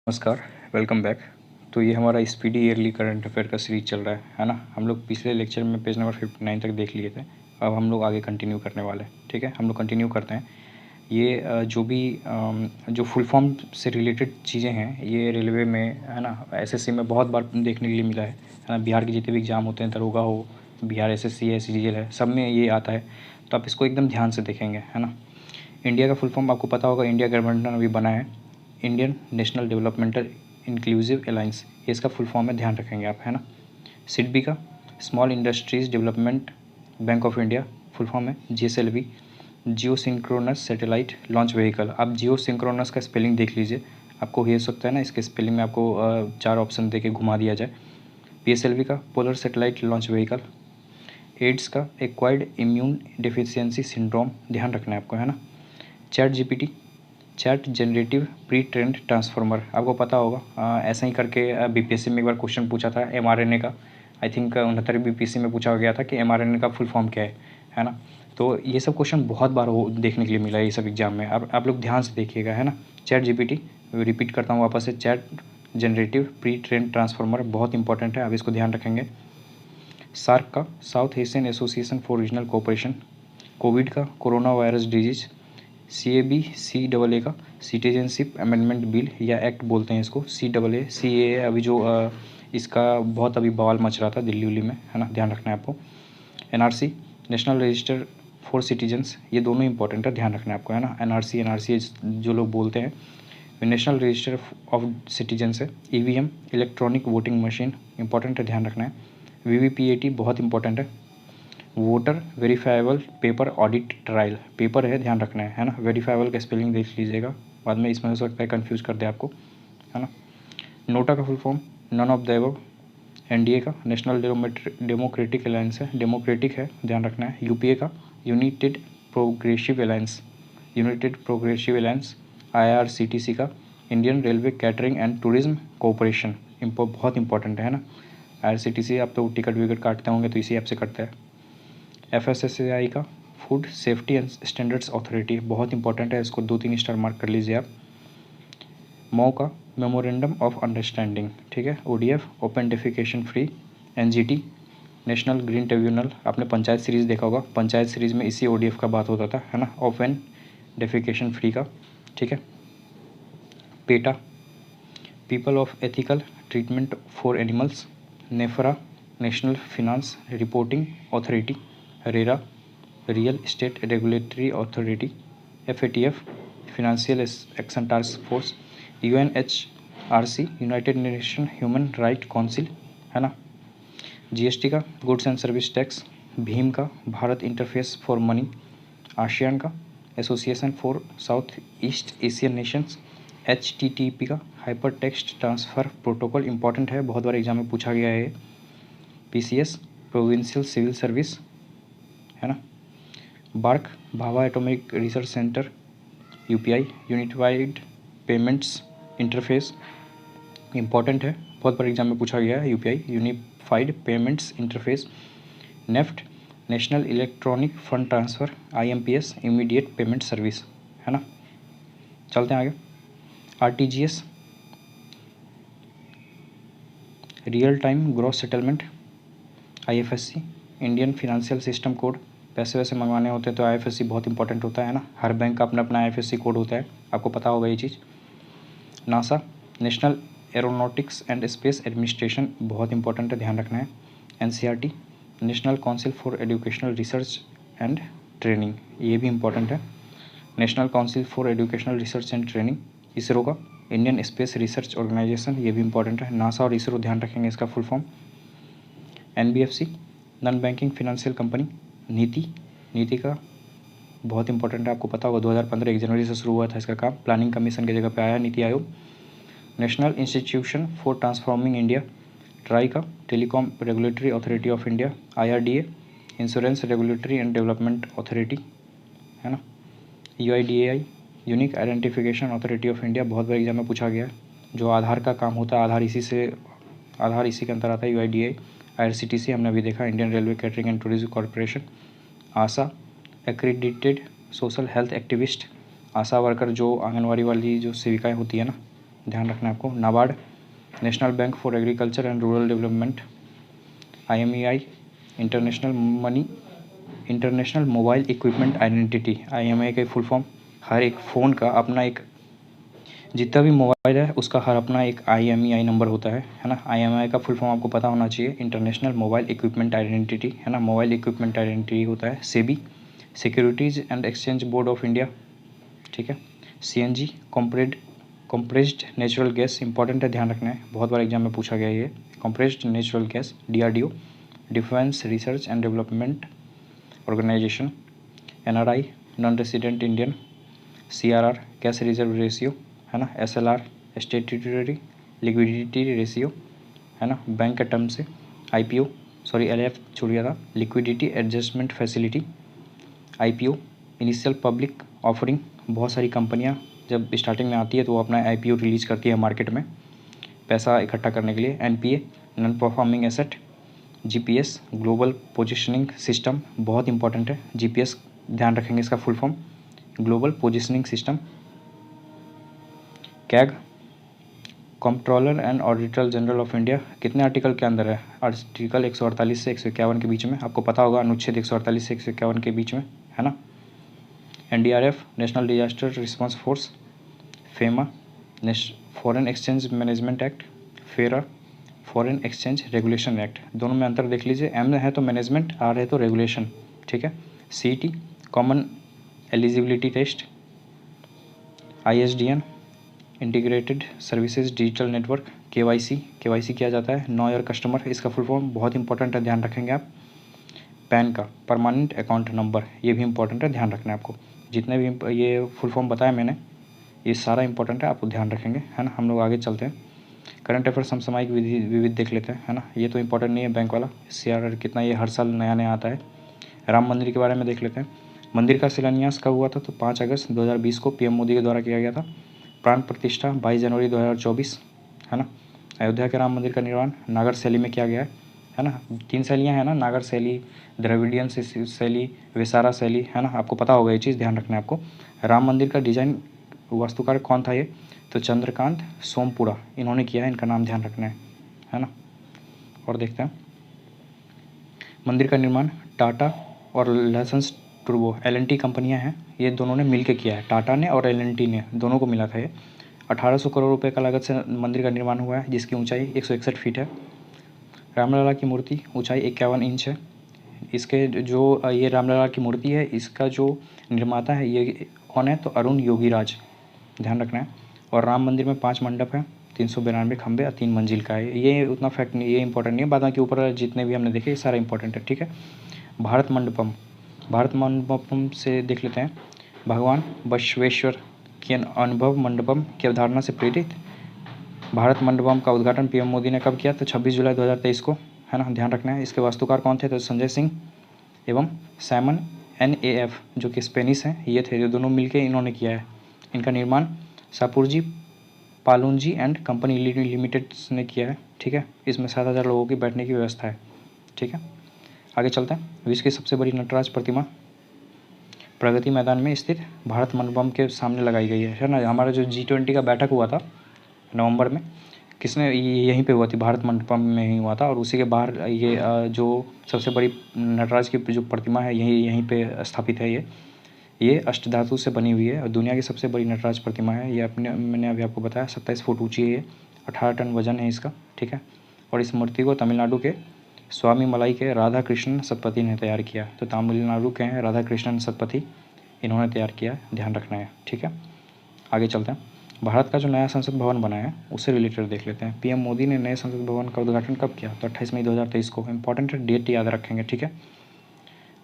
नमस्कार, welcome back. तो ये हमारा स्पीडी ईयरली करंट अफेयर का सीरीज चल रहा है ना। हम लोग पिछले लेक्चर में पेज नंबर 59 तक देख लिए थे। अब हम लोग आगे कंटिन्यू करने वाले हैं। ठीक है, हम लोग कंटिन्यू करते हैं। ये जो भी जो फुल फॉर्म से रिलेटेड चीज़ें हैं, ये रेलवे में है ना, एसएससी में बहुत बार देखने के लिए मिला है ना। बिहार के जितने भी एग्ज़ाम होते हैं, दरोगा हो, बिहार एसएससी है, सीजीएल है, सब में ये आता है। तो आप इसको एकदम ध्यान से देखेंगे, है ना। इंडिया का फुल फॉर्म आपको पता होगा, इंडिया गठबंधन अभी बना है, Indian national developmental inclusive alliance, ये इसका फुल फॉर्म है, ध्यान रखेंगे आप, है ना। सिडबी का small industries development bank of India full form है जीएसएलवी। जियो सिंक्रोनस सैटेलाइट लॉन्च व्हीकल, आप जियो सिंक्रोनस का स्पेलिंग देख लीजिए, आपको हो सकता है ना इसके स्पेलिंग में आपको 4 ऑप्शन दे के घुमा दिया जाए। पीएसएलवी का polar satellite launch vehicle. AIDS का एक्वायर्ड इम्यून डिफिशियंसी सिंड्रोम, ध्यान रखना है आपको, है ना। Chat GPT chat generative pre trained transformer, आपको पता होगा, ऐसा ही करके बीपीएससी में एक बार क्वेश्चन पूछा था एमआरएनए का। आई थिंक 69वीं बीपीएससी में पूछा गया था कि एमआरएनए का फुल फॉर्म क्या है ना। तो ये सब क्वेश्चन बहुत बार वो देखने के लिए मिला है ये सब एग्जाम में। अब आप लोग ध्यान से देखिएगा, है ना। चैट जीपीटी, रिपीट करता हूँ वापस से, chat generative pre trained transformer बहुत इंपॉर्टेंट है, आप इसको ध्यान रखेंगे। सार्क का south Asian association for regional cooperation. Covid का कोरोना वायरस डिजीज। CAB-CAA का सिटीजनशिप अमेंडमेंट बिल या एक्ट बोलते हैं इसको, CAA अभी जो इसका बहुत अभी बवाल मच रहा था दिल्ली उल्ली में, है ना, ध्यान रखना है आपको। NRC national register for citizens, ये दोनों इंपॉर्टेंट है, ध्यान रखना है आपको, है ना। NRC जो लोग बोलते हैं, नेशनल रजिस्टर ऑफ सिटीजन्स है। EVM electronic voting machine, important है, ध्यान रखना है। VVPAT बहुत इंपॉर्टेंट है। Voter verifiable paper audit trial, paper है, ध्यान रखना है ना। वेरीफाइबल का स्पेलिंग देख लीजिएगा, बाद में इसमें हो सकता है कन्फ्यूज़ कर दे आपको, है ना। नोटा का full form none of the above. NDA का नेशनल डेमोक्रेटिक अलायंस है, डेमोक्रेटिक है, ध्यान रखना है। UPA का united progressive alliance, united progressive alliance. IRCTC का Indian railway catering and tourism cooperation, बहुत इंपॉर्टेंट है ना। IRCTC आप तो टिकट विकट काटते होंगे तो इसी ऐप से करते हैं। FSSAI का food safety and standards authority, बहुत इंपॉर्टेंट है, इसको 2-3 स्टार मार्क कर लीजिए आप। मो का मेमोरेंडम ऑफ अंडरस्टैंडिंग, ठीक है। ODF open defecation free. NGT national green tribunal, आपने पंचायत सीरीज़ देखा होगा, पंचायत सीरीज़ में इसी ODF का बात होता था, है ना, ओपन डेफिकेशन फ्री का, ठीक है। PETA people of ethical treatment for animals. NFRA national finance reporting authority. RERA real estate regulatory authority. FATF financial action task force. UNHRC united nation human right council, है ना। GST का goods and service tax. भीम का Bharat interface for money. ASEAN का association for south east Asian nations. HTTP का hyper text transfer protocol, important है, बहुत बार एग्जाम में पूछा गया है। PCS प्रोविंशियल सिविल सर्विस, है ना। BARC Bhabha atomic research centre. UPI unified payments interface, important है, बहुत बार एग्जाम में पूछा गया है। UPI unified payments interface. NEFT national electronic fund transfer, IMPS immediate payment service, है ना। चलते हैं आगे। RTGS real time gross settlement. IFSC Indian financial system code, पैसे वैसे मंगवाने होते हैं तो IFSC बहुत इंपॉर्टेंट होता है ना, हर बैंक का अपना अपना IFSC कोड होता है, आपको पता होगा ये चीज़। NASA national aeronautics and space administration, बहुत इंपॉर्टेंट है, ध्यान रखना है। NCERT national council for educational research and training, ये भी इंपॉर्टेंट है, national council for educational research and training. ISRO का इंडियन स्पेस रिसर्च ऑर्गेनाइजेशन, ये भी इंपॉर्टेंट है। नासा और इसरो, ध्यान रखेंगे इसका full form. NBFC non banking financial company. नीति का बहुत इंपॉर्टेंट है, आपको पता होगा, 2015 1 जनवरी से शुरू हुआ था इसका काम, प्लानिंग कमीशन की जगह पे आया NITI Aayog. National institution for transforming India. TRAI का telecom regulatory authority of India. IRDA insurance regulatory and development authority, है ना। UIDAI unique identification authority of India, बहुत बार एग्जाम में पूछा गया है, जो आधार का काम होता है, आधार इसी के अंदर आता है। UIDAI IRCTC हमने अभी देखा, Indian railway catering and tourism corporation. ASHA accredited social health activist, ASHA worker जो आंगनवाड़ी वाली जो सेविकाएं होती है ना, ध्यान रखना है आपको। NABARD, national bank for agriculture and rural development, IMEI, international mobile equipment identity, IMEI का फुल फॉर्म। हर एक फ़ोन का अपना एक, जितना भी मोबाइल है उसका हर अपना एक IMEI नंबर होता है ना। IMEI का फुल फॉर्म आपको पता होना चाहिए, इंटरनेशनल मोबाइल इक्विपमेंट आइडेंटिटी, है ना। मोबाइल इक्विपमेंट आइडेंटिटी होता है। SEBI, securities and exchange board of India, ठीक है। CNG, compressed natural gas, important है, ध्यान रखना है, बहुत बार एग्जाम में पूछा गया है ये। Compressed natural gas, DRDO, defence research and development organisation. NRI, non resident Indian. CRR, cash reserve ratio, है ना। SLR, स्टेट्यूटरी लिक्विडिटी रेशियो, है ना, बैंक के टर्म से। IPO, सॉरी LF छूट गया था, liquidity adjustment facility. IPO, initial public offering, बहुत सारी कंपनियां जब स्टार्टिंग में आती है तो वो अपना IPO रिलीज़ करती है मार्केट में पैसा इकट्ठा करने के लिए। NPA, non performing asset. GPS, global positioning system, बहुत इंपॉर्टेंट है। GPS ध्यान रखेंगे इसका full form, global positioning system. CAG, controller and auditor general of India, कितने आर्टिकल के अंदर है? आर्टिकल 148 से 151 के बीच में, आपको पता होगा, अनुच्छेद 148 से 151 के बीच में, है ना। NDRF, national disaster response force. FEMA, foreign exchange management act. FERA, foreign exchange regulation act. दोनों में अंतर देख लीजिए, M है तो मैनेजमेंट, R है तो रेगुलेशन, ठीक है। CET, common eligibility test. ISDN, integrated services digital network. KYC किया जाता है, नो योर कस्टमर, इसका फुल फॉर्म बहुत इंपॉर्टेंट है, ध्यान रखेंगे आप। पैन का परमानेंट अकाउंट नंबर, ये भी इंपॉर्टेंट है, ध्यान रखना है आपको। जितने भी ये फुल फॉर्म बताया मैंने, ये सारा इंपॉर्टेंट है, आपको ध्यान रखेंगे, है ना। हम लोग आगे चलते हैं, करंट अफेयर समसामयिक विविध देख लेते हैं, है ना। ये तो इंपॉर्टेंट नहीं है बैंक वाला, CRR कितना, ये हर साल नया नया आता है। राम मंदिर के बारे में देख लेते हैं। मंदिर का शिलान्यास कब हुआ था? तो 5 अगस्त 2020 को PM मोदी के द्वारा किया गया था। प्राण प्रतिष्ठा 22 जनवरी 2024, है ना। अयोध्या के राम मंदिर का निर्माण नागर शैली में किया गया है ना। 3 शैलियाँ हैं ना, नागर शैली, द्रविडियन शैली, विसारा शैली, है ना। आपको पता होगा ये चीज़, ध्यान रखना है आपको। राम मंदिर का डिजाइन वास्तुकार कौन था? ये तो चंद्रकांत सोमपुरा, इन्होंने किया है, इनका नाम ध्यान रखना है ना। और देखते हैं, मंदिर का निर्माण टाटा और लाइसेंस टर्बो L&T कंपनियां हैं, ये दोनों ने मिलकर किया है, टाटा ने और L&T ने, दोनों को मिला था ये। 1800 करोड़ रुपए का लागत से मंदिर का निर्माण हुआ है, जिसकी ऊंचाई 161 फीट है। रामलला की मूर्ति ऊंचाई 51 इंच है। इसके जो ये रामलला की मूर्ति है, इसका जो निर्माता है ये कौन है? तो अरुण योगीराज, ध्यान रखना है। और राम मंदिर में 5 मंडप हैं, 392 खंभे और 3 मंजिल का है। ये उतना फैक्ट नहीं, ये इंपॉर्टेंट नहीं है, बाद के ऊपर जितने भी हमने देखे ये सारा इंपॉर्टेंट है, ठीक है। भारत मंडपम से देख लेते हैं। भगवान बसवेश्वर के अनुभव मंडपम की अवधारणा से प्रेरित भारत मंडपम का उद्घाटन PM मोदी ने कब किया? तो 26 जुलाई 2023 को, है ना, ध्यान रखना है। इसके वास्तुकार कौन थे? तो संजय सिंह एवं सैमन NAF, जो कि स्पेनिश हैं, ये थे, जो दोनों मिलकर इन्होंने किया है। इनका निर्माण सापुरजी पालुंजी एंड कंपनी लिमिटेड ने किया है, ठीक है। इसमें 7,000 लोगों की बैठने की व्यवस्था है, ठीक है। आगे चलते हैं। विश्व की सबसे बड़ी नटराज प्रतिमा प्रगति मैदान में स्थित भारत मंडपम के सामने लगाई गई है ना। हमारा जो G20 का बैठक हुआ था नवंबर में, किसने, यहीं पे हुआ थी, भारत मंडपम में ही हुआ था। और उसी के बाहर ये जो सबसे बड़ी नटराज की जो प्रतिमा है यहीं पे स्थापित है। ये अष्टधातु से बनी हुई है और दुनिया की सबसे बड़ी नटराज प्रतिमा है। ये मैंने अभी आपको बताया 27 फुट ऊँची है, ये 18 टन वजन है इसका, ठीक है। और इस मूर्ति को तमिलनाडु के स्वामी मलाई के राधा कृष्णन सतपथी ने तैयार किया। तो तमिलनाडु के हैं राधा कृष्णन सतपथी, इन्होंने तैयार किया, ध्यान रखना है, ठीक है। आगे चलते हैं। भारत का जो नया संसद भवन बना है उससे रिलेटेड देख लेते हैं। PM मोदी ने नए संसद भवन का उद्घाटन कब किया? तो 28 मई 2023 को, इंपॉर्टेंट है, डेट याद रखेंगे, ठीक है।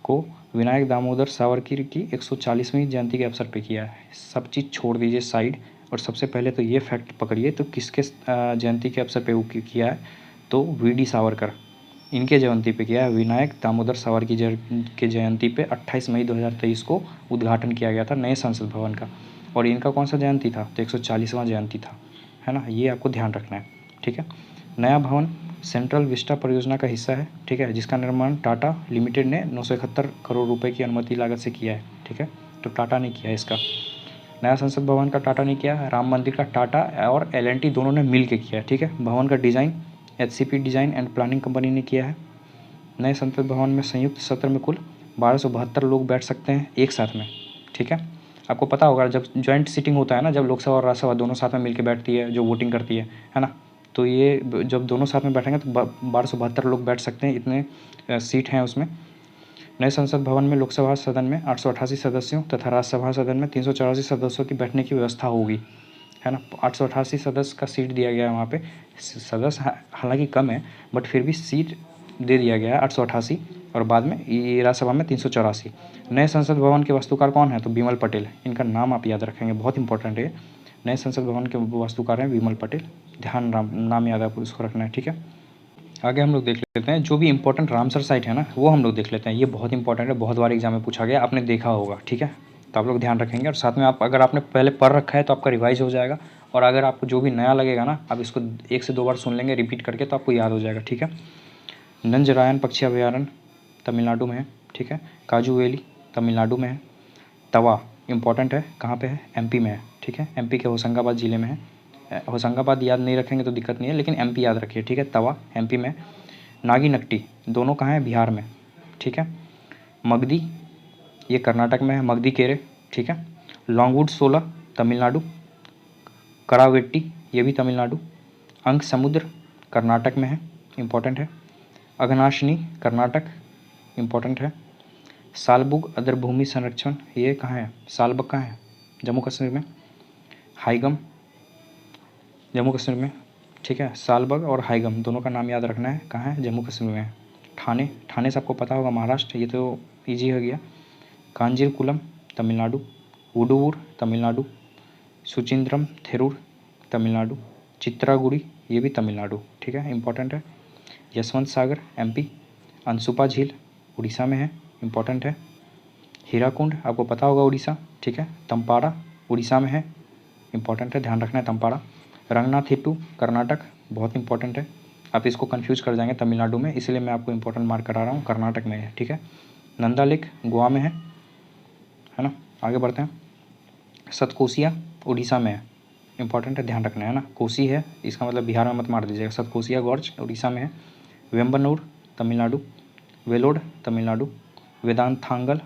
को विनायक दामोदर सावरकर की 140वीं जयंती के अवसर पर किया है। सब चीज़ छोड़ दीजिए साइड, और सबसे पहले तो ये फैक्ट पकड़िए, तो किसके जयंती के अवसर पर किया है? तो VD सावरकर, इनके जयंती पे किया है। विनायक दामोदर सावरकर के जयंती पे 28 मई 2023 को उद्घाटन किया गया था नए संसद भवन का। और इनका कौन सा जयंती था? तो 140वां जयंती था, है ना। ये आपको ध्यान रखना है, ठीक है। नया भवन सेंट्रल विस्टा परियोजना का हिस्सा है, ठीक है, जिसका निर्माण टाटा लिमिटेड ने 971 करोड़ रुपए की अनुमति लागत से किया है, ठीक है। तो टाटा ने किया है इसका। नया संसद भवन का टाटा ने किया, राम मंदिर का टाटा और L&T दोनों ने मिल के किया है, ठीक है। भवन का design HCP design and planning company ने किया है। नए संसद भवन में संयुक्त सत्र में कुल 1272 लोग बैठ सकते हैं एक साथ में, ठीक है। आपको पता होगा जब जॉइंट सीटिंग होता है ना, जब लोकसभा और राज्यसभा दोनों साथ में मिलकर बैठती है, जो वोटिंग करती है ना, तो ये जब दोनों साथ में बैठेंगे तो 1272 लोग बैठ सकते हैं, इतने सीट हैं उसमें। नए संसद भवन में लोकसभा सदन में 888 सदस्यों तथा राज्यसभा सदन में 384 सदस्यों की बैठने की व्यवस्था होगी, है ना। 888 सदस्य का सीट दिया गया है वहाँ पे। सदस्य हालांकि कम है बट फिर भी सीट दे दिया गया है 888, और बाद में ये राज्यसभा में 384। नए संसद भवन के वास्तुकार कौन है? तो बिमल पटेल। इनका नाम आप याद रखेंगे, बहुत इंपॉर्टेंट है। नए संसद भवन के वास्तुकार हैं बिमल पटेल। ध्यान नाम याद आपको उसको रखना है, ठीक है। आगे हम लोग देख लेते हैं जो भी इंपॉर्टेंट रामसर साइट है ना, वो हम लोग देख लेते हैं। ये बहुत इंपॉर्टेंट है, बहुत बार एग्जाम में पूछा गया, आपने देखा होगा, ठीक है। तो आप लोग ध्यान रखेंगे, और साथ में आप अगर आपने पहले पढ़ रखा है तो आपका रिवाइज हो जाएगा, और अगर आपको जो भी नया लगेगा ना, आप इसको 1 से 2 बार सुन लेंगे रिपीट करके, तो आपको याद हो जाएगा, ठीक है। नंजरायन पक्षी अभयारण्य तमिलनाडु में है, ठीक है। काजू वैली तमिलनाडु में है। तवा इंपॉर्टेंट है, कहाँ पे है? MP में है, ठीक है। MP के होशंगाबाद ज़िले में है। होशंगाबाद याद नहीं रखेंगे तो दिक्कत नहीं है, लेकिन MP याद रखिए, ठीक है। तवा MP में। नागी नक्टी दोनों कहाँ है? बिहार में, ठीक है। मगदी ये कर्नाटक में है, मगदी केरे, ठीक है। लॉन्गवुड 16 तमिलनाडु। करावेट्टी ये भी तमिलनाडु। अंक समुद्र कर्नाटक में है, इम्पॉर्टेंट है। अघनाशिनी कर्नाटक, इम्पॉर्टेंट है। सालबुग अदरभूमि संरक्षण ये कहाँ है? सालबग कहाँ है? जम्मू कश्मीर में। हाईगम जम्मू कश्मीर में, ठीक है। सालबग और हाईगम दोनों का नाम याद रखना है, कहाँ है? जम्मू कश्मीर में है। ठाणे से आपको पता होगा, महाराष्ट्र, ये तो ईजी हो गया। कांजीरकुलम तमिलनाडु। उडुवूर तमिलनाडु। सुचिंद्रम थेरूर तमिलनाडु। चित्रागुड़ी ये भी तमिलनाडु, ठीक है, इंपॉर्टेंट है। यशवंत सागर MP। अंसुपा झील उड़ीसा में है, इंपॉर्टेंट है। हीराकुंड आपको पता होगा, उड़ीसा, ठीक है। तम्पाड़ा उड़ीसा में है, इंपॉर्टेंट है, ध्यान रखना है तम्पाड़ा। रंगनाथिट्टू कर्नाटक, बहुत इंपॉर्टेंट है, आप इसको कंफ्यूज कर जाएंगे तमिलनाडु में, इसलिए मैं आपको इंपॉर्टेंट मार्क करा रहा हूँ, कर्नाटक में है, ठीक है। नंदा लेक गोवा में है ना। आगे बढ़ते हैं। सतकोसिया उड़ीसा में है, इंपॉर्टेंट है, ध्यान रखना है ना। कोसी है, इसका मतलब बिहार में मत मार दीजिएगा। सतकोसिया गॉर्ज उड़ीसा में है। वेम्बनूर तमिलनाडु। वेलोड तमिलनाडु। वेदांतांगल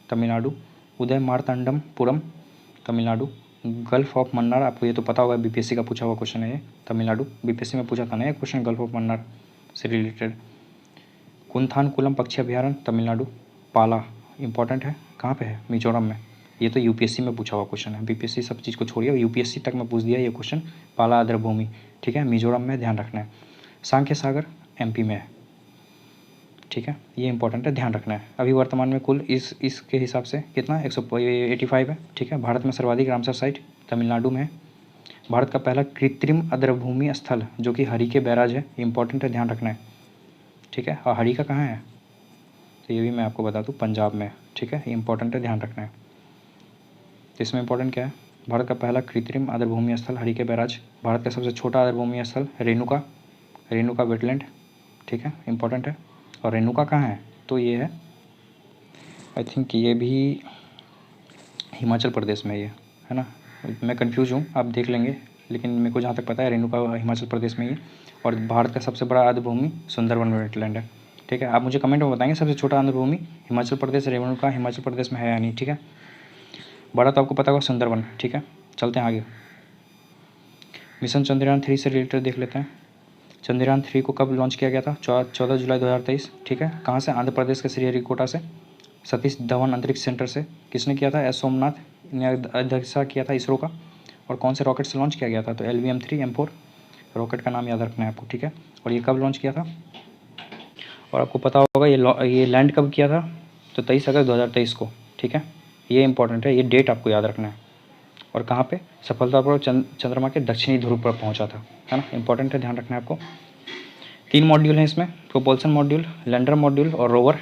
तमिलनाडु। उदय मार्तांडमपुरम तमिलनाडु। गल्फ ऑफ मन्नार आपको ये तो पता होगा, BPSC का पूछा हुआ क्वेश्चन है ये, तमिलनाडु। BPSC में पूछा था ना ये क्वेश्चन, गल्फ ऑफ मन्नार से रिलेटेड। कुंथानकुलम पक्षी अभयारण्य तमिलनाडु। पाला इंपॉर्टेंट है, कहाँ पे है? मिजोरम में। ये तो UPSC में पूछा हुआ क्वेश्चन है, BPSC सब चीज़ को छोड़िए, UPSC तक में पूछ दिया ये क्वेश्चन। पाला आर्द्रभूमि, ठीक है, मिजोरम में, ध्यान रखना है। सांख्य सागर MP में है, ठीक है, ये इंपॉर्टेंट है, ध्यान रखना है। अभी वर्तमान में कुल इसके हिसाब से कितना 185 है, ठीक है। भारत में सर्वाधिक रामसर साइट तमिलनाडु में है। भारत का पहला कृत्रिम आर्द्रभूमि स्थल जो कि हरिके बैराज है, इंपॉर्टेंट है, ध्यान रखना है, ठीक है। और हरिका कहाँ है? तो ये भी मैं आपको बता दूँ, पंजाब में, ठीक है, इंपॉर्टेंट है, ध्यान रखना है। तो इसमें इंपॉर्टेंट क्या है? भारत का पहला कृत्रिम आर्द्रभूमि स्थल हरिके बैराज। भारत का सबसे छोटा आर्द्रभूमि स्थल रेणुका वेटलैंड, ठीक है, इंपॉर्टेंट है। और रेणुका कहाँ है? तो ये है, आई थिंक ये भी हिमाचल प्रदेश में ये है ना, मैं कंफ्यूज हूँ, आप देख लेंगे, लेकिन मेरे को जहाँ तक पता है रेणुका हिमाचल प्रदेश में ही। और भारत का सबसे बड़ा आर्द्रभूमि सुंदरवन वेटलैंड है, ठीक है। आप मुझे कमेंट में बताएंगे सबसे छोटा आर्द्रभूमि हिमाचल प्रदेश, रेणुका हिमाचल प्रदेश में है या नहीं, ठीक है। बड़ा तो आपको पता होगा सुंदरवन, ठीक है। चलते हैं आगे। मिशन चंद्रयान 3 से रिलेटेड देख लेते हैं। चंद्रयान 3 को कब लॉन्च किया गया था? 14 जुलाई 2023, ठीक है। कहाँ से? आंध्र प्रदेश के श्रीहरिकोटा से, सतीश धवन अंतरिक्ष सेंटर से। किसने किया था? S सोमनाथ ने अध्यक्षता किया था इसरो का। और कौन से रॉकेट से लॉन्च किया गया था? तो LVM-3 M4 रॉकेट का नाम याद रखना है आपको, ठीक है। और ये कब लॉन्च किया था? और आपको पता होगा ये लैंड कब किया था? तो 23 अगस्त 2023 को, ठीक है। ये इंपॉर्टेंट है, ये डेट आपको याद रखना है। और कहाँ पे? सफलतापूर्वक चंद्रमा के दक्षिणी ध्रुव पर पहुंचा था, है ना, इंपॉर्टेंट है, ध्यान रखना है आपको। 3 मॉड्यूल हैं इसमें, प्रोपल्सन मॉड्यूल, लैंडर मॉड्यूल और रोवर।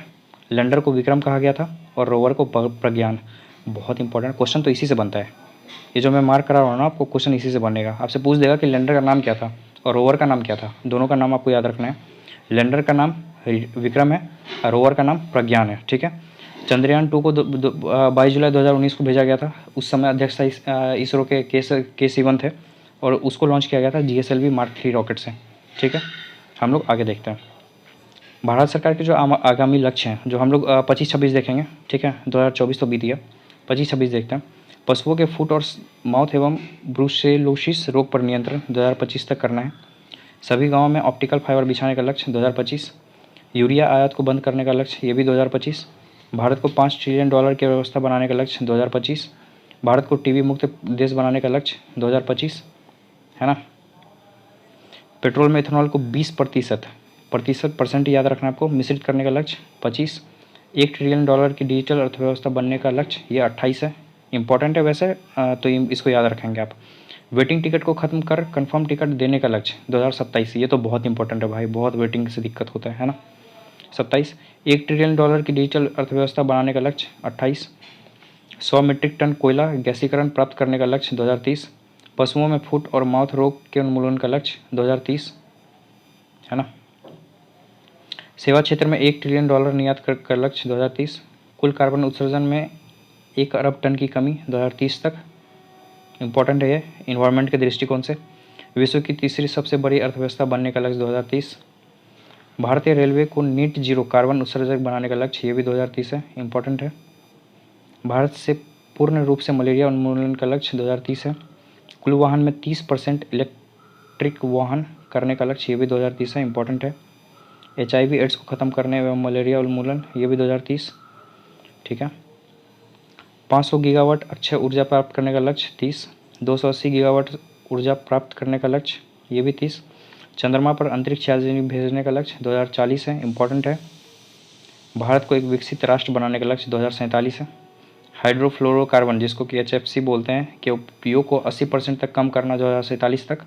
लैंडर को विक्रम कहा गया था और रोवर को प्रज्ञान। बहुत इंपॉर्टेंट क्वेश्चन तो इसी से बनता है, ये जो मैं मार्क करा रहा हूँ ना आपको, क्वेश्चन इसी से बनेगा। आपसे पूछ देगा कि लैंडर का नाम क्या था और रोवर का नाम क्या था, दोनों का नाम आपको याद रखना है। लैंडर का नाम विक्रम है और रोवर का नाम प्रज्ञान है, ठीक है। चंद्रयान 2 को 22 जुलाई 2019 को भेजा गया था। उस समय अध्यक्ष था इसरो के के सिवन थे और उसको लॉन्च किया गया था GSLV Mark 3 रॉकेट से। ठीक है, हम लोग आगे देखते हैं। भारत सरकार के जो आगामी लक्ष्य हैं, जो हम लोग 25-26 देखेंगे। ठीक है, 2024 तो बीत गया, 25-26 देखते हैं। पशुओं के फुट और माउथ एवं ब्रुसेलोसिस रोग पर नियंत्रण 2025 तक करना है। सभी गाँवों में ऑप्टिकल फाइबर बिछाने का लक्ष्य 2025। यूरिया आयात को बंद करने का लक्ष्य, ये भी 2025। भारत को $5 ट्रिलियन की व्यवस्था बनाने का लक्ष्य 2025। भारत को टीबी मुक्त देश बनाने का लक्ष्य 2025, है ना। पेट्रोल में इथेनॉल को 20% याद रखना आपको, मिश्रित करने का लक्ष्य 25। $1 ट्रिलियन की डिजिटल अर्थव्यवस्था बनने का लक्ष्य ये 28 है। इंपॉर्टेंट है वैसे, तो इसको याद रखेंगे आप। वेटिंग टिकट को खत्म कर कंफर्म टिकट देने का लक्ष्य 2027। ये तो बहुत इंपॉर्टेंट है भाई, बहुत वेटिंग से दिक्कत होता है ना। 27। $1 ट्रिलियन की डिजिटल अर्थव्यवस्था बनाने का लक्ष्य 28। 100 मीट्रिक टन कोयला गैसीकरण प्राप्त करने का लक्ष्य 2030। पशुओं में फुट और माउथ रोग के उन्मूलन का लक्ष्य 2030, है ना। सेवा क्षेत्र में $1 ट्रिलियन निर्यात कर लक्ष्य 2030। कुल कार्बन उत्सर्जन में 1 अरब टन की कमी 2030 तक। इम्पॉर्टेंट है ये इन्वायरमेंट के दृष्टिकोण से। विश्व की तीसरी सबसे बड़ी अर्थव्यवस्था बनने का लक्ष्य 2030। भारतीय रेलवे को नेट जीरो कार्बन उत्सर्जक बनाने का लक्ष्य, ये भी 2030 है, इम्पॉर्टेंट है। भारत से पूर्ण रूप से मलेरिया उन्मूलन का लक्ष्य 2030 है। कुल वाहन में 30% इलेक्ट्रिक वाहन करने का लक्ष्य, ये भी 2030 है, इम्पॉर्टेंट है। HIV एड्स को ख़त्म करने एवं मलेरिया उन्मूलन, ये भी 2030, ठीक है। 500 गीगावाट अक्षय ऊर्जा प्राप्त करने का लक्ष्य 30। 280 गीगावाट ऊर्जा प्राप्त करने का लक्ष्य, ये भी 30। चंद्रमा पर अंतरिक्ष यात्री भेजने का लक्ष्य 2040 है, इम्पॉर्टेंट है। भारत को एक विकसित राष्ट्र बनाने का लक्ष्य 2047 है। हाइड्रोफ्लोरोकार्बन, जिसको कि HFC बोलते हैं, के उपयोग को 80% तक कम करना 2047 तक।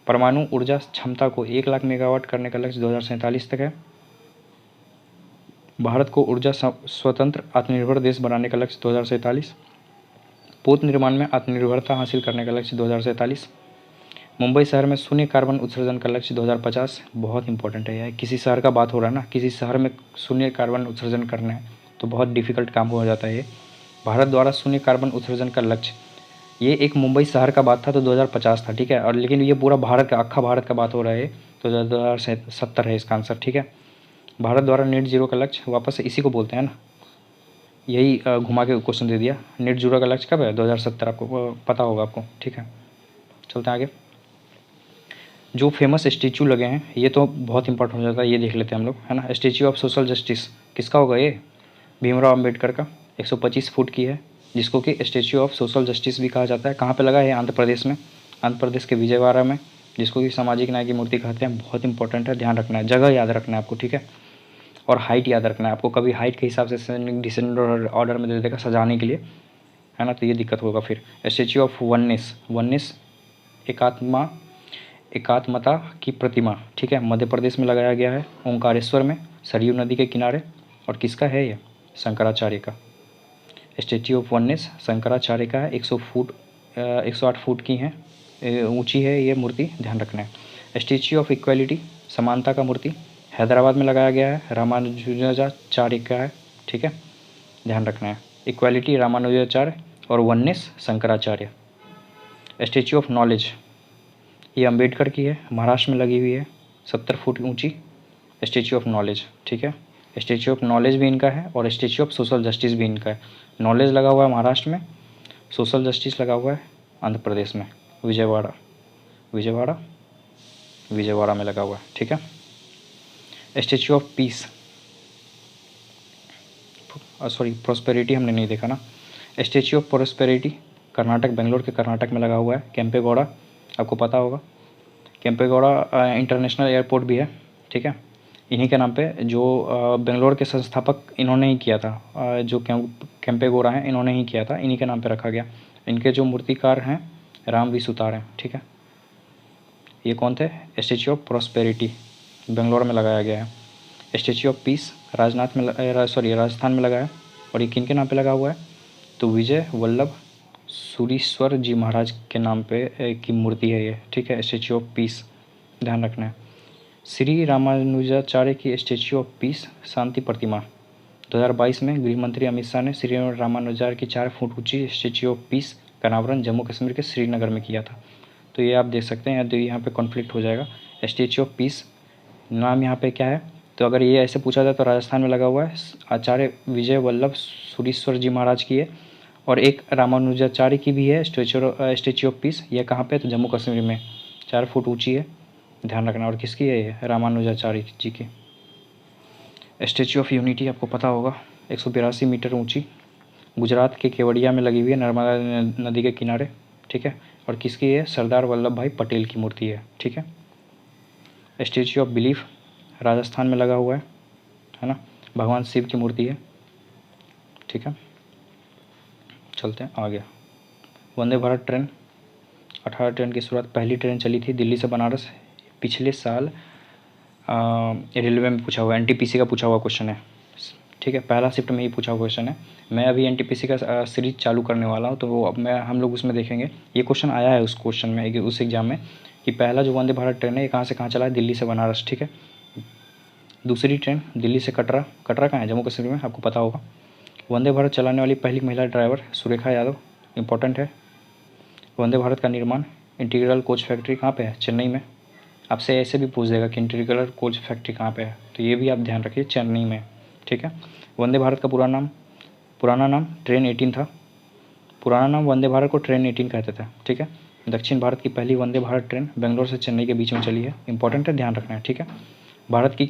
परमाणु ऊर्जा क्षमता को 1 लाख मेगावाट करने का लक्ष्य 2047 तक है। भारत को ऊर्जा स्वतंत्र आत्मनिर्भर देश बनाने का लक्ष्य 2047। पोत निर्माण में आत्मनिर्भरता हासिल करने का लक्ष्य 2047। मुंबई शहर में शून्य कार्बन उत्सर्जन का लक्ष्य 2050। बहुत इंपॉर्टेंट है यार, किसी शहर का बात हो रहा है ना, किसी शहर में शून्य कार्बन उत्सर्जन करना है तो बहुत डिफिकल्ट काम हो जाता है ये। भारत द्वारा शून्य कार्बन उत्सर्जन का लक्ष्य, ये एक मुंबई शहर का बात था तो 2050 था, ठीक है। और लेकिन ये पूरा भारत का, अक्खा भारत का बात हो रहा है तो 2070 है इसका आंसर, ठीक है। भारत द्वारा नेट जीरो का लक्ष्य, वापस इसी को बोलते हैं ना, यही घुमा के क्वेश्चन दे दिया। नेट जीरो का लक्ष्य कब है? 2070, आपको पता होगा आपको, ठीक है। चलते हैं आगे। जो फेमस स्टेचू लगे हैं ये तो बहुत इंपॉर्टेंट हो जाता है, ये देख लेते हैं हम लोग, है ना। स्टेचू ऑफ सोशल जस्टिस किसका होगा? ये भीमराव अम्बेडकर का, 125 फुट की है, जिसको कि स्टेचू ऑफ सोशल जस्टिस भी कहा जाता है। कहाँ पे लगा है? आंध्र प्रदेश में, आंध्र प्रदेश के विजयवाड़ा में, जिसको कि सामाजिक न्याय की मूर्ति कहते हैं। बहुत इंपॉर्टेंट है, ध्यान रखना है, जगह याद रखना है आपको, ठीक है। और हाइट याद रखना है आपको, कभी हाइट के हिसाब से डिसेंडेंट ऑर्डर में दे देगा सजाने के लिए, है ना, तो ये दिक्कत होगा फिर। स्टेचू ऑफ वननेस एकात्मता की प्रतिमा, ठीक है, मध्य प्रदेश में लगाया गया है, ओंकारेश्वर में, सरयू नदी के किनारे। और किसका है ये? शंकराचार्य का। स्टेचू ऑफ वननेस शंकराचार्य का है, 108 फुट की है, ऊंची है ये मूर्ति, ध्यान रखना है। स्टेचू ऑफ इक्वालिटी समानता का मूर्ति हैदराबाद में लगाया गया है, रामानुजाचार्य का है, ठीक है, ध्यान रखना है। इक्वालिटी रामानुजाचार्य और oneness Shankaracharya. Statue of knowledge ये अम्बेडकर की है, महाराष्ट्र में लगी हुई है, 70 फुट ऊंची स्टेचू ऑफ नॉलेज, ठीक है। स्टेचू ऑफ नॉलेज भी इनका है और स्टेचू ऑफ सोशल जस्टिस भी इनका है। नॉलेज लगा हुआ है महाराष्ट्र में, सोशल जस्टिस लगा हुआ है आंध्र प्रदेश में, विजयवाड़ा में लगा हुआ है, ठीक है। Statue of peace, sorry prosperity हमने नहीं देखा ना। Statue of prosperity Karnataka, Bangalore के कर्नाटक में लगा हुआ है। केम्पेगौड़ा आपको पता होगा, केम्पेगौड़ा इंटरनेशनल एयरपोर्ट भी है, ठीक है। इन्हीं के नाम पे, जो बेंगलोर के संस्थापक इन्होंने ही किया था, जो केम्पेगौड़ा हैं इन्होंने ही किया था, इन्हीं के नाम पे रखा गया। इनके जो मूर्तिकार हैं राम वी सुतार हैं, ठीक है। ये कौन थे? स्टेचू ऑफ प्रॉस्पेरिटी बेंगलोर में लगाया गया है। स्टेचू ऑफ पीस राजस्थान में लगा है। और ये किन के नाम पे लगा हुआ है? तो विजय वल्लभ सुरीश्वर जी महाराज के नाम पे की मूर्ति है ये, ठीक है। स्टेचू ऑफ पीस ध्यान रखना है। श्री रामानुजाचार्य की स्टेचू ऑफ पीस शांति प्रतिमा, 2022 में गृह मंत्री अमित शाह ने श्री रामानुजाचार्य की 4 फुट ऊंची स्टेच्यू ऑफ पीस का अनावरण जम्मू कश्मीर के श्रीनगर में किया था। तो ये आप देख सकते हैं, तो यहाँ पे कॉन्फ्लिक्ट हो जाएगा। स्टेच्यू ऑफ पीस नाम यहाँ पे क्या है, तो अगर ये ऐसे पूछा जाए तो राजस्थान में लगा हुआ है, आचार्य विजय वल्लभ सुरीश्वर जी महाराज की है, और एक रामानुजाचार्य की भी है स्टेच्यू ऑफ पीस। ये कहाँ पे, तो जम्मू कश्मीर में 4 फुट ऊँची है, ध्यान रखना। और किसकी है ये, रामानुजाचार्य जी की। स्टेच्यू ऑफ यूनिटी आपको पता होगा, 182 मीटर ऊंची, गुजरात के केवड़िया में लगी हुई है, नर्मदा नदी के किनारे, ठीक है। और किसकी है, सरदार वल्लभ भाई पटेल की मूर्ति है, ठीक है। स्टेच्यू ऑफ बिलीफ राजस्थान में लगा हुआ है ना, भगवान शिव की मूर्ति है, ठीक है। चलते हैं आगे। वंदे भारत ट्रेन 18 ट्रेन की शुरुआत, पहली ट्रेन चली थी दिल्ली से बनारस पिछले साल। रेलवे में पूछा हुआ, एनटीपीसी का पूछा हुआ क्वेश्चन है, ठीक है। पहला शिफ्ट में ही पूछा हुआ क्वेश्चन है। मैं अभी एनटीपीसी का सीरीज चालू करने वाला हूँ, तो वो अब हम लोग उसमें देखेंगे। ये क्वेश्चन आया है उस क्वेश्चन में, उस एग्जाम में, कि पहला जो वंदे भारत ट्रेन है ये कहाँ से कहाँ चला है, दिल्ली से बनारस, ठीक है। दूसरी ट्रेन दिल्ली से कटरा, कटरा कहाँ है, जम्मू कश्मीर में, आपको पता होगा। वंदे भारत चलाने वाली पहली महिला ड्राइवर सुरेखा यादव, इंपॉर्टेंट है। वंदे भारत का निर्माण इंटीग्रल कोच फैक्ट्री कहाँ पे है, चेन्नई में। आपसे ऐसे भी पूछ देगा कि इंटीग्रल कोच फैक्ट्री कहाँ पे है, तो ये भी आप ध्यान रखिए, चेन्नई में, ठीक है। वंदे भारत का पुराना नाम ट्रेन 18 था। पुराना नाम वंदे भारत को ट्रेन 18 कहते थे, ठीक है। दक्षिण भारत की पहली वंदे भारत ट्रेन बेंगलोर से चेन्नई के बीच में चली है, इंपॉर्टेंट है, ध्यान रखना है, ठीक है। भारत की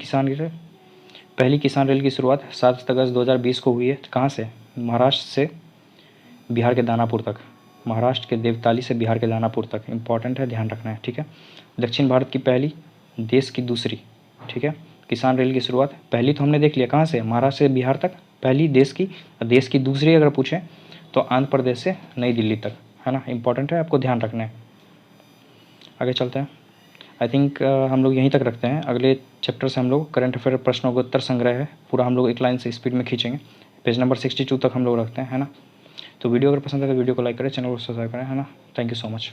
पहली किसान रेल की शुरुआत 7 अगस्त 2020 को हुई है, कहाँ से, महाराष्ट्र से बिहार के दानापुर तक, महाराष्ट्र के देवताली से बिहार के दानापुर तक, इंपॉर्टेंट है, ध्यान रखना है, ठीक है। दक्षिण भारत की पहली, देश की दूसरी, ठीक है, किसान रेल की शुरुआत, पहली तो हमने देख लिया कहाँ से, महाराष्ट्र से बिहार तक पहली देश की दूसरी अगर पूछें तो आंध्र प्रदेश से नई दिल्ली तक, है ना, इंपॉर्टेंट है, आपको ध्यान रखना है। आगे चलते हैं। आई थिंक हम लोग यहीं तक रखते हैं। अगले चैप्टर से हम लोग करंट अफेयर प्रश्नों का उत्तर संग्रह है, पूरा हम लोग एक लाइन से स्पीड में खींचेंगे। पेज नंबर 62 तक हम लोग रखते हैं, है ना। तो वीडियो अगर पसंद है तो वीडियो को लाइक करें, चैनल को सब्सक्राइब करें, है ना। Thank you so much.